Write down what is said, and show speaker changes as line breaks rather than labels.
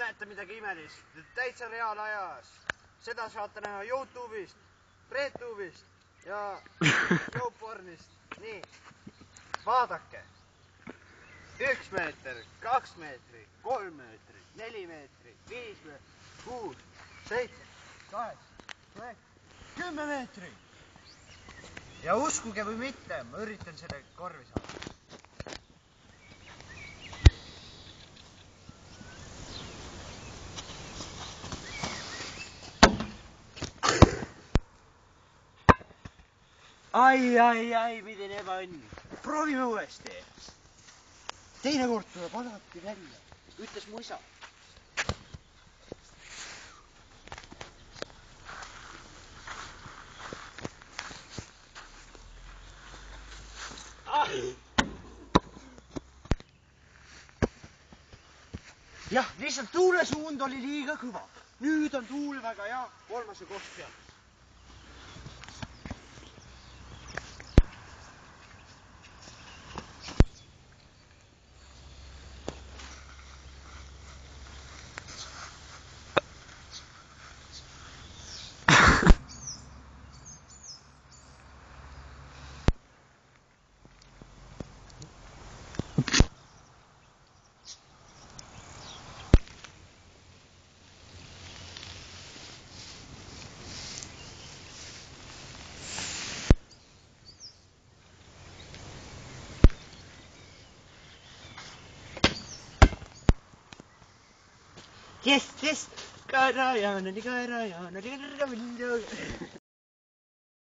näete midagi imelist, täitsa reaalajas. Seda saate näha YouTube'ist, RedTube'ist ja YouPornist. Nii, vaadake. 1 meeter, 2 meetrit, 3 meetrit, 4 meetrit, 5 meetrit, 6, 7, 8, 9, 10 meetrit. Ja uskuge või mitte, ma üritan selle korvi saada. Ai, milline ebaõnn. Proovime uuesti. Teinekord tuleb alati välja, ütles mu isa. Jah, lihtsalt tuulesuund oli liiga kõva. Nüüd on tuul väga hea, 3. koht peal. Yes, Karajaan oli Karajaan oli